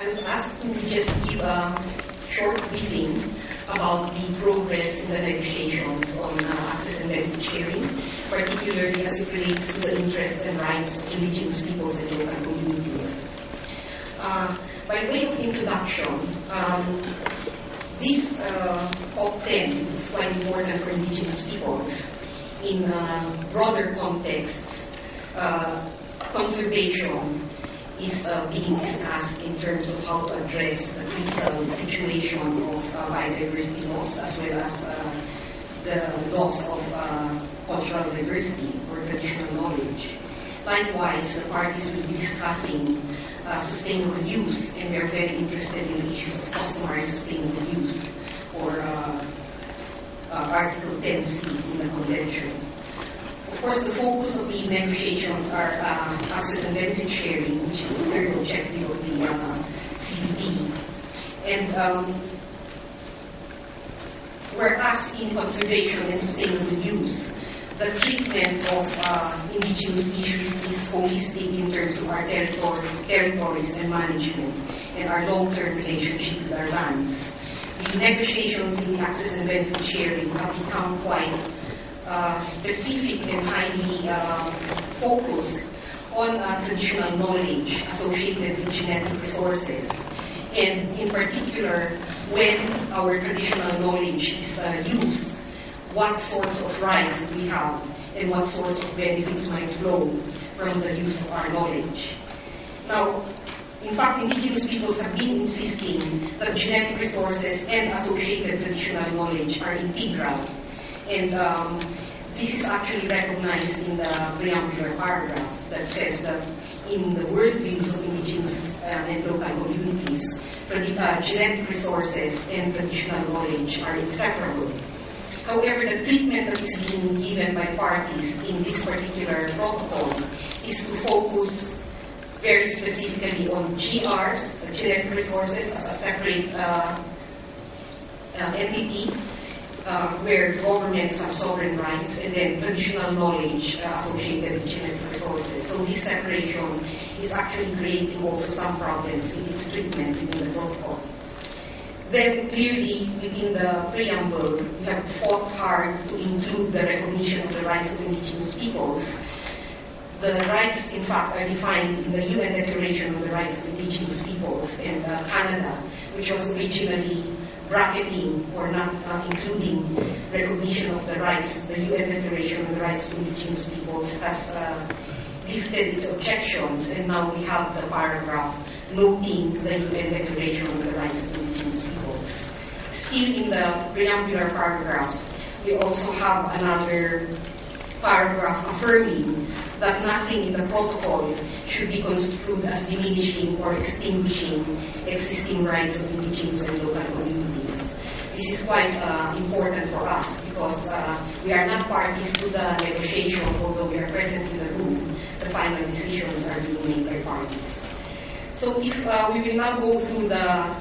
I was asked to just give a short briefing about the progress in the negotiations on access and benefit sharing, particularly as it relates to the interests and rights of indigenous peoples and local communities. By way of introduction, this top 10 is quite important for indigenous peoples. In broader contexts, conservation is being discussed in terms of how to address the critical situation of biodiversity loss, as well as the loss of cultural diversity or traditional knowledge. Likewise, the parties will be discussing sustainable use, and we are very interested in the issues of customary sustainable use, or Article 10C in the Convention. Of course, the focus of the negotiations are access and benefit sharing, which is the third objective of the CBP. And whereas in conservation and sustainable use, the treatment of indigenous issues is holistic in terms of our territories and management and our long-term relationship with our lands. The negotiations in access and benefit sharing have become quite specific and highly focused on traditional knowledge associated with genetic resources. And in particular, when our traditional knowledge is used, what sorts of rights do we have and what sorts of benefits might flow from the use of our knowledge. Now, in fact, indigenous peoples have been insisting that genetic resources and associated traditional knowledge are integral. And this is actually recognized in the preambular paragraph that says that in the worldviews of indigenous and local communities, genetic resources and traditional knowledge are inseparable. However, the treatment that is being given by parties in this particular protocol is to focus very specifically on GRs, genetic resources, as a separate entity where governments have sovereign rights, and then traditional knowledge associated with genetic resources. So this separation is actually creating also some problems in its treatment within the protocol. Then clearly within the preamble, we have fought hard to include the recognition of the rights of indigenous peoples. The rights, in fact, are defined in the UN Declaration on the Rights of Indigenous Peoples, and Canada, which was originally bracketing or not including recognition of the rights. The UN Declaration on the Rights of Indigenous Peoples has lifted its objections, and now we have the paragraph noting the UN Declaration on the Rights of Indigenous Peoples. Still in the preambular paragraphs, we also have another paragraph affirming that nothing in the protocol should be construed as diminishing or extinguishing existing rights of indigenous and local communities. This is quite important for us because we are not parties to the negotiation, although we are present in the room. The final decisions are being made by parties. So if we will now go through the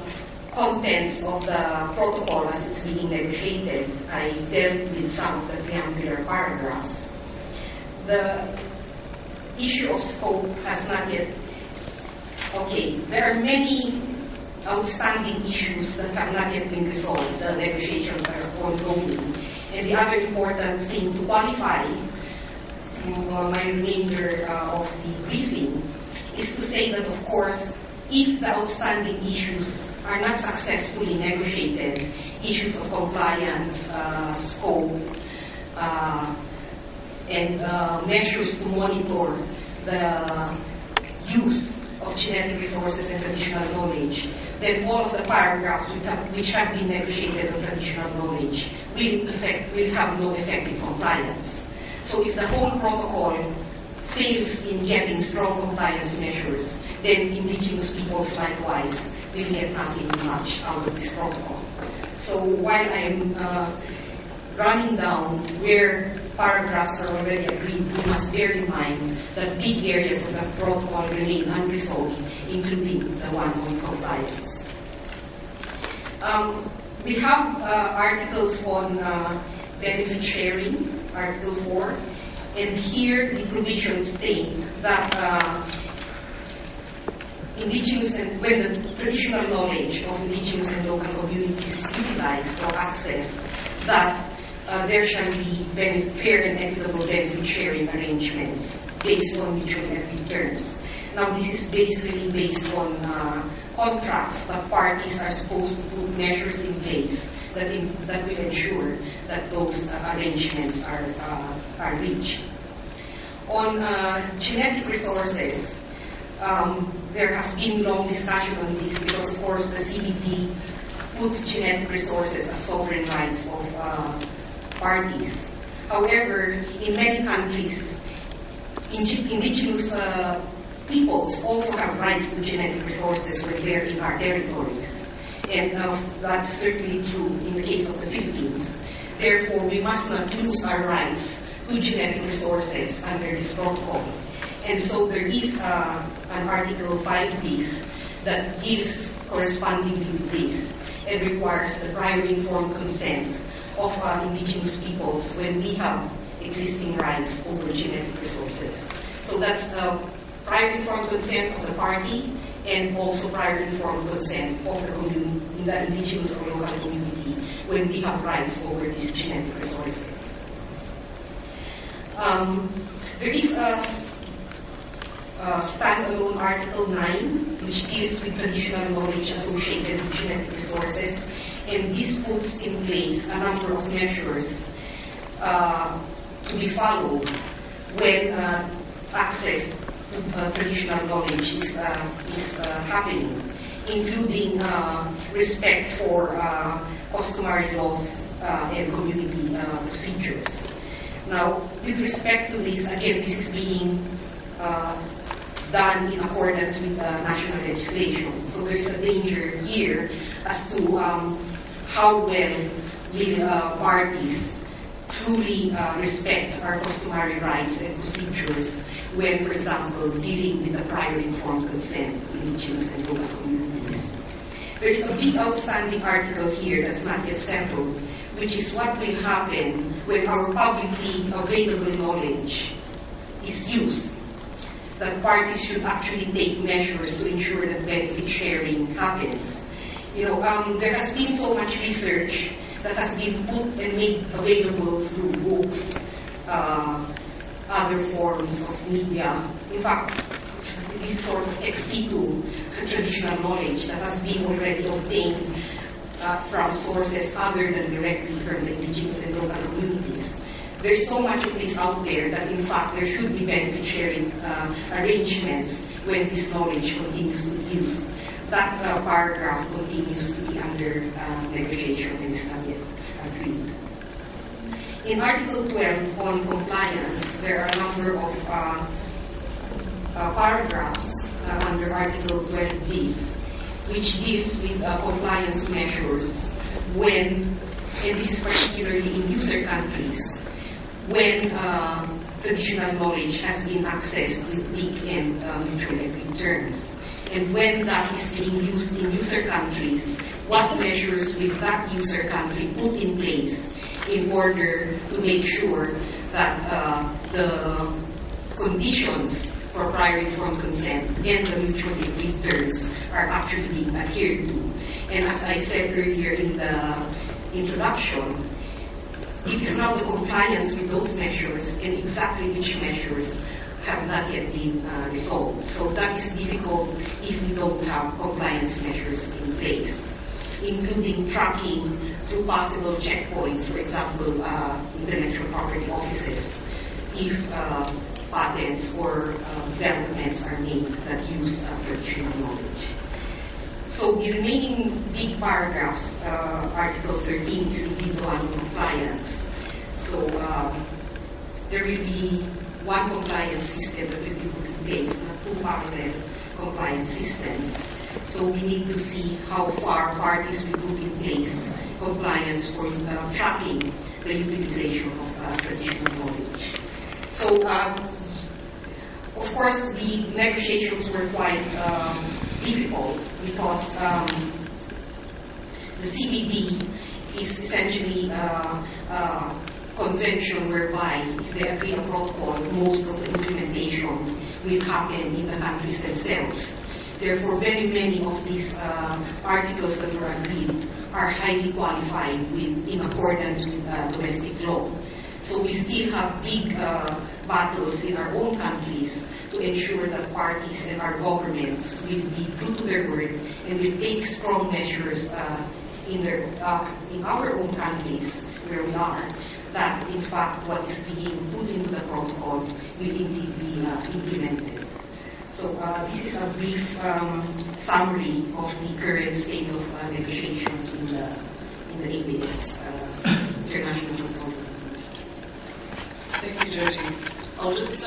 contents of the protocol as it's being negotiated, I dealt with some of the preambular paragraphs. The issue of scope has not yet, there are many outstanding issues that have not yet been resolved. The negotiations are ongoing. And the other important thing to qualify my remainder of the briefing is to say that, of course, if the outstanding issues are not successfully negotiated, issues of compliance, scope, and measures to monitor the use of genetic resources and traditional knowledge, then all of the paragraphs which have been negotiated on traditional knowledge will have no effective compliance. So if the whole protocol fails in getting strong compliance measures, then indigenous peoples likewise will get nothing much out of this protocol. So while I'm running down where paragraphs are already agreed, we must bear in mind that big areas of the protocol remain unresolved, including the one on compliance. We have articles on benefit sharing, Article 4, and here the provisions state that indigenous and when the traditional knowledge of indigenous and local communities is utilized or accessed, that there shall be fair and equitable benefit sharing arrangements based on mutually agreed terms. Now, this is basically based on contracts that parties are supposed to put measures in place that will ensure that those arrangements are reached. On genetic resources, there has been long discussion on this because, of course, the CBD puts genetic resources as sovereign rights of parties. However, in many countries, indigenous peoples also have rights to genetic resources when they're in our territories. And that's certainly true in the case of the Philippines. Therefore, we must not lose our rights to genetic resources under this protocol. And so there is an Article 5 piece that deals correspondingly with this and requires the prior informed consent of indigenous peoples when we have existing rights over genetic resources. So that's prior informed consent of the party and also prior informed consent of the community, in the indigenous or local community, when we have rights over these genetic resources. There is a standalone Article 9, which deals with traditional knowledge associated with genetic resources, and this puts in place a number of measures to be followed when access to traditional knowledge is happening, including respect for customary laws and community procedures. Now, with respect to this, again, this is being done in accordance with national legislation. So there is a danger here as to how well will parties truly respect our customary rights and procedures when, for example, dealing with the prior informed consent of indigenous and local communities. There is a big outstanding article here that's not yet settled, which is what will happen when our publicly available knowledge is used. That parties should actually take measures to ensure that benefit sharing happens. You know, there has been so much research that has been put and made available through books, other forms of media. In fact, this sort of ex situ traditional knowledge that has been already obtained from sources other than directly from the indigenous and local communities. There's so much of this out there that, in fact, there should be benefit sharing arrangements when this knowledge continues to be used. That paragraph continues to be under negotiation and is not yet agreed. In Article 12 on compliance, there are a number of paragraphs under Article 12 bis, which deals with compliance measures when, and this is particularly in user countries, when traditional knowledge has been accessed with big and mutually agreed terms. And when that is being used in user countries, what measures will that user country put in place in order to make sure that the conditions for prior informed consent and the mutually agreed terms are actually being adhered to. And as I said earlier in the introduction, it is now the compliance with those measures and exactly which measures have not yet been resolved. So that is difficult if we don't have compliance measures in place, including tracking through possible checkpoints, for example, intellectual property offices, if patents or developments are made that use traditional knowledge. So the remaining big paragraphs, Article 13 is indeed the one on compliance. So there will be one compliance system that will be put in place, not two parallel compliance systems. So we need to see how far parties will put in place compliance for tracking the utilization of traditional knowledge. So, of course, the negotiations were quite difficult because the CBD is essentially a convention whereby if they agree a protocol, most of the implementation will happen in the countries themselves. Therefore, very many of these articles that were agreed are highly qualified in accordance with domestic law. So we still have big battles in our own countries to ensure that parties and our governments will be true to their word and will take strong measures in our own countries where we are, that in fact what is being put into the protocol will indeed be implemented. So this is a brief summary of the current state of negotiations in the ABS International Consultant. Thank you, Jyoti. I'll just